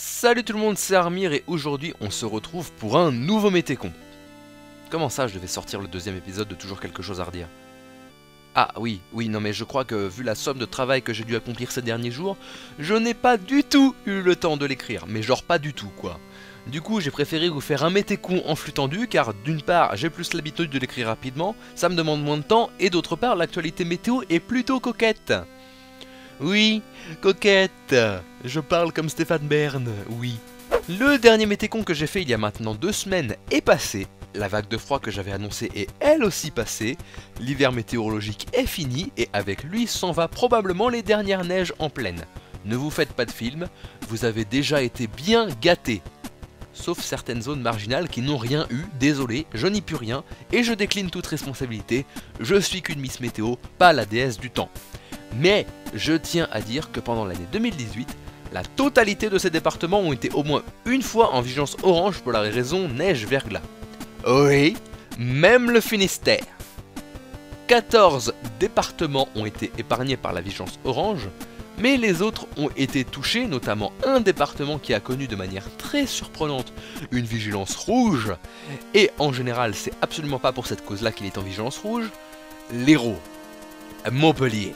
Salut tout le monde, c'est Armir et aujourd'hui on se retrouve pour un nouveau Métécon. Comment ça je devais sortir le deuxième épisode de Toujours quelque chose à redire? Ah oui, non mais je crois que vu la somme de travail que j'ai dû accomplir ces derniers jours, je n'ai pas du tout eu le temps de l'écrire, mais genre pas du tout quoi. Du coup j'ai préféré vous faire un Métécon en flux tendu car d'une part j'ai plus l'habitude de l'écrire rapidement, ça me demande moins de temps et d'autre part l'actualité météo est plutôt coquette. Oui, coquette. Je parle comme Stéphane Bern, oui. Le dernier Métécon que j'ai fait il y a maintenant 2 semaines est passé. La vague de froid que j'avais annoncée est elle aussi passée. L'hiver météorologique est fini et avec lui s'en va probablement les dernières neiges en plaine. Ne vous faites pas de film, vous avez déjà été bien gâtés. Sauf certaines zones marginales qui n'ont rien eu, désolé, je n'y puis rien et je décline toute responsabilité. Je suis qu'une Miss Météo, pas la déesse du temps. Mais je tiens à dire que pendant l'année 2018, la totalité de ces départements ont été au moins une fois en vigilance orange pour la raison neige-verglas. Oui, même le Finistère. 14 départements ont été épargnés par la vigilance orange, mais les autres ont été touchés, notamment un département qui a connu de manière très surprenante une vigilance rouge, et en général c'est absolument pas pour cette cause-là qu'il est en vigilance rouge, l'Hérault, Montpellier.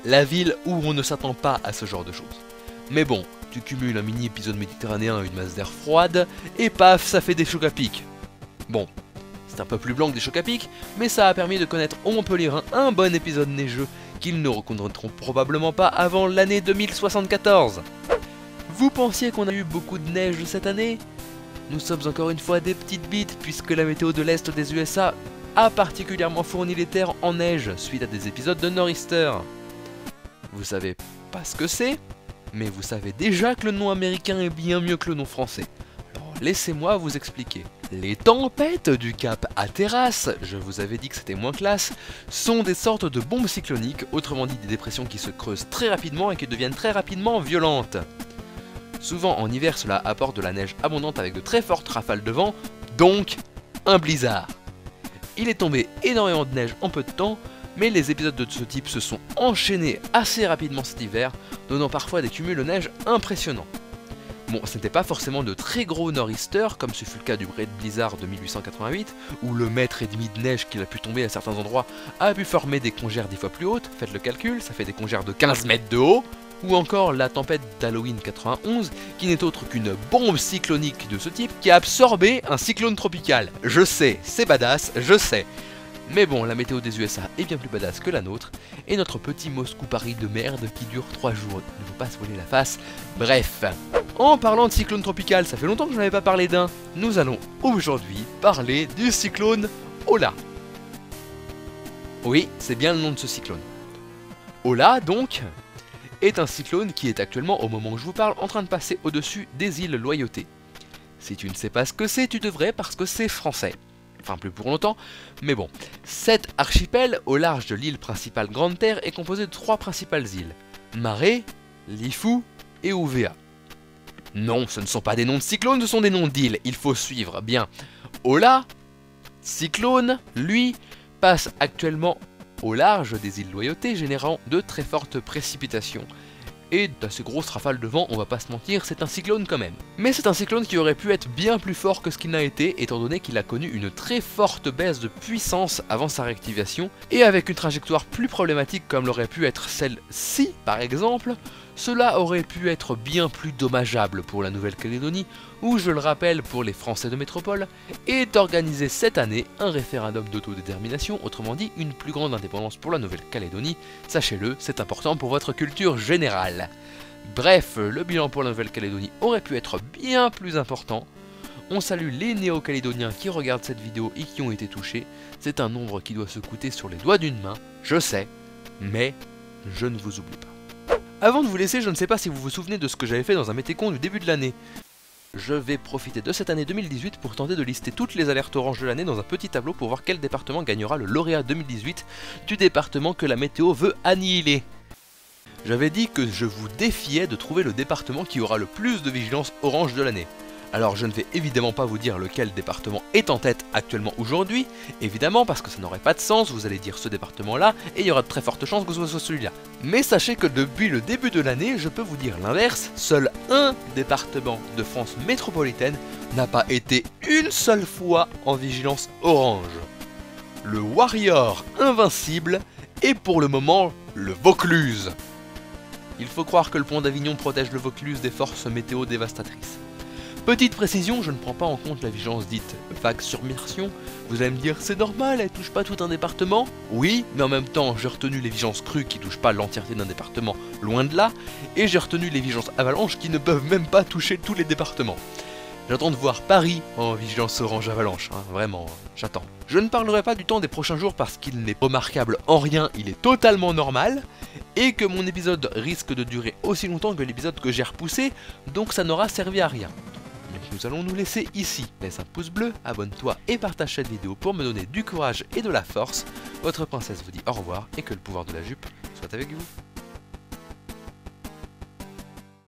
La ville où on ne s'attend pas à ce genre de choses. Mais bon, tu cumules un mini épisode méditerranéen et une masse d'air froide, et paf, ça fait des chocs à pic. Bon, c'est un peu plus blanc que des chocs à pic, mais ça a permis de connaître aux Montpellierins un bon épisode neigeux qu'ils ne reconnaîtront probablement pas avant l'année 2074. Vous pensiez qu'on a eu beaucoup de neige cette année? Nous sommes encore une fois des petites bites, puisque la météo de l'Est des USA a particulièrement fourni les terres en neige suite à des épisodes de Nor'easter. Vous savez pas ce que c'est, mais vous savez déjà que le nom américain est bien mieux que le nom français. Alors laissez-moi vous expliquer. Les tempêtes du Cap Hatteras, je vous avais dit que c'était moins classe, sont des sortes de bombes cycloniques, autrement dit des dépressions qui se creusent très rapidement et qui deviennent très rapidement violentes. Souvent en hiver cela apporte de la neige abondante avec de très fortes rafales de vent, donc un blizzard. Il est tombé énormément de neige en peu de temps, mais les épisodes de ce type se sont enchaînés assez rapidement cet hiver, donnant parfois des cumuls de neige impressionnants. Bon, ce n'était pas forcément de très gros Nor'easter, comme ce fut le cas du Great Blizzard de 1888, où le mètre et demi de neige qu'il a pu tomber à certains endroits a pu former des congères 10 fois plus hautes, faites le calcul, ça fait des congères de 15 mètres de haut, ou encore la tempête d'Halloween 91, qui n'est autre qu'une bombe cyclonique de ce type qui a absorbé un cyclone tropical. Je sais, c'est badass, je sais. Mais bon, la météo des USA est bien plus badass que la nôtre, et notre petit Moscou-Paris de merde qui dure 3 jours, ne faut pas se voiler la face. Bref, en parlant de cyclone tropical, ça fait longtemps que je n'avais pas parlé d'un, nous allons aujourd'hui parler du cyclone Ola. Oui, c'est bien le nom de ce cyclone. Ola, donc, est un cyclone qui est actuellement, au moment où je vous parle, en train de passer au-dessus des îles Loyauté. Si tu ne sais pas ce que c'est, tu devrais parce que c'est français. Enfin plus pour longtemps, mais bon. Cet archipel, au large de l'île principale Grande Terre, est composé de 3 principales îles. Marais, Lifou et Ouvéa. Non, ce ne sont pas des noms de cyclones, ce sont des noms d'îles, il faut suivre bien. Ola, cyclone, lui, passe actuellement au large des îles Loyauté, générant de très fortes précipitations. Et d'assez grosses rafales de vent, on va pas se mentir, c'est un cyclone quand même. Mais c'est un cyclone qui aurait pu être bien plus fort que ce qu'il n'a été, étant donné qu'il a connu une très forte baisse de puissance avant sa réactivation, et avec une trajectoire plus problématique comme l'aurait pu être celle-ci par exemple, cela aurait pu être bien plus dommageable pour la Nouvelle-Calédonie, où, je le rappelle pour les Français de métropole, est organisé cette année un référendum d'autodétermination, autrement dit une plus grande indépendance pour la Nouvelle-Calédonie. Sachez-le, c'est important pour votre culture générale. Bref, le bilan pour la Nouvelle-Calédonie aurait pu être bien plus important. On salue les néo-calédoniens qui regardent cette vidéo et qui ont été touchés. C'est un nombre qui doit se coûter sur les doigts d'une main, je sais, mais je ne vous oublie pas. Avant de vous laisser, je ne sais pas si vous vous souvenez de ce que j'avais fait dans un Métécon du début de l'année. Je vais profiter de cette année 2018 pour tenter de lister toutes les alertes orange de l'année dans un petit tableau pour voir quel département gagnera le lauréat 2018 du département que la météo veut annihiler. J'avais dit que je vous défiais de trouver le département qui aura le plus de vigilance orange de l'année. Alors je ne vais évidemment pas vous dire lequel département est en tête actuellement aujourd'hui, évidemment parce que ça n'aurait pas de sens, vous allez dire ce département-là, et il y aura de très fortes chances que ce soit celui-là. Mais sachez que depuis le début de l'année, je peux vous dire l'inverse, seul un département de France métropolitaine n'a pas été une seule fois en vigilance orange. Le Warrior invincible est pour le moment le Vaucluse. Il faut croire que le pont d'Avignon protège le Vaucluse des forces météo dévastatrices. Petite précision, je ne prends pas en compte la vigilance dite vague submersion. Vous allez me dire, c'est normal, elle touche pas tout un département. Oui, mais en même temps, j'ai retenu les vigilances crues qui touchent pas l'entièreté d'un département, loin de là, et j'ai retenu les vigilances avalanches qui ne peuvent même pas toucher tous les départements. J'attends de voir Paris en vigilance orange avalanche, hein, vraiment, j'attends. Je ne parlerai pas du temps des prochains jours parce qu'il n'est remarquable en rien, il est totalement normal, et que mon épisode risque de durer aussi longtemps que l'épisode que j'ai repoussé, donc ça n'aura servi à rien. Donc nous allons nous laisser ici. Laisse un pouce bleu, abonne-toi et partage cette vidéo pour me donner du courage et de la force. Votre princesse vous dit au revoir et que le pouvoir de la jupe soit avec vous.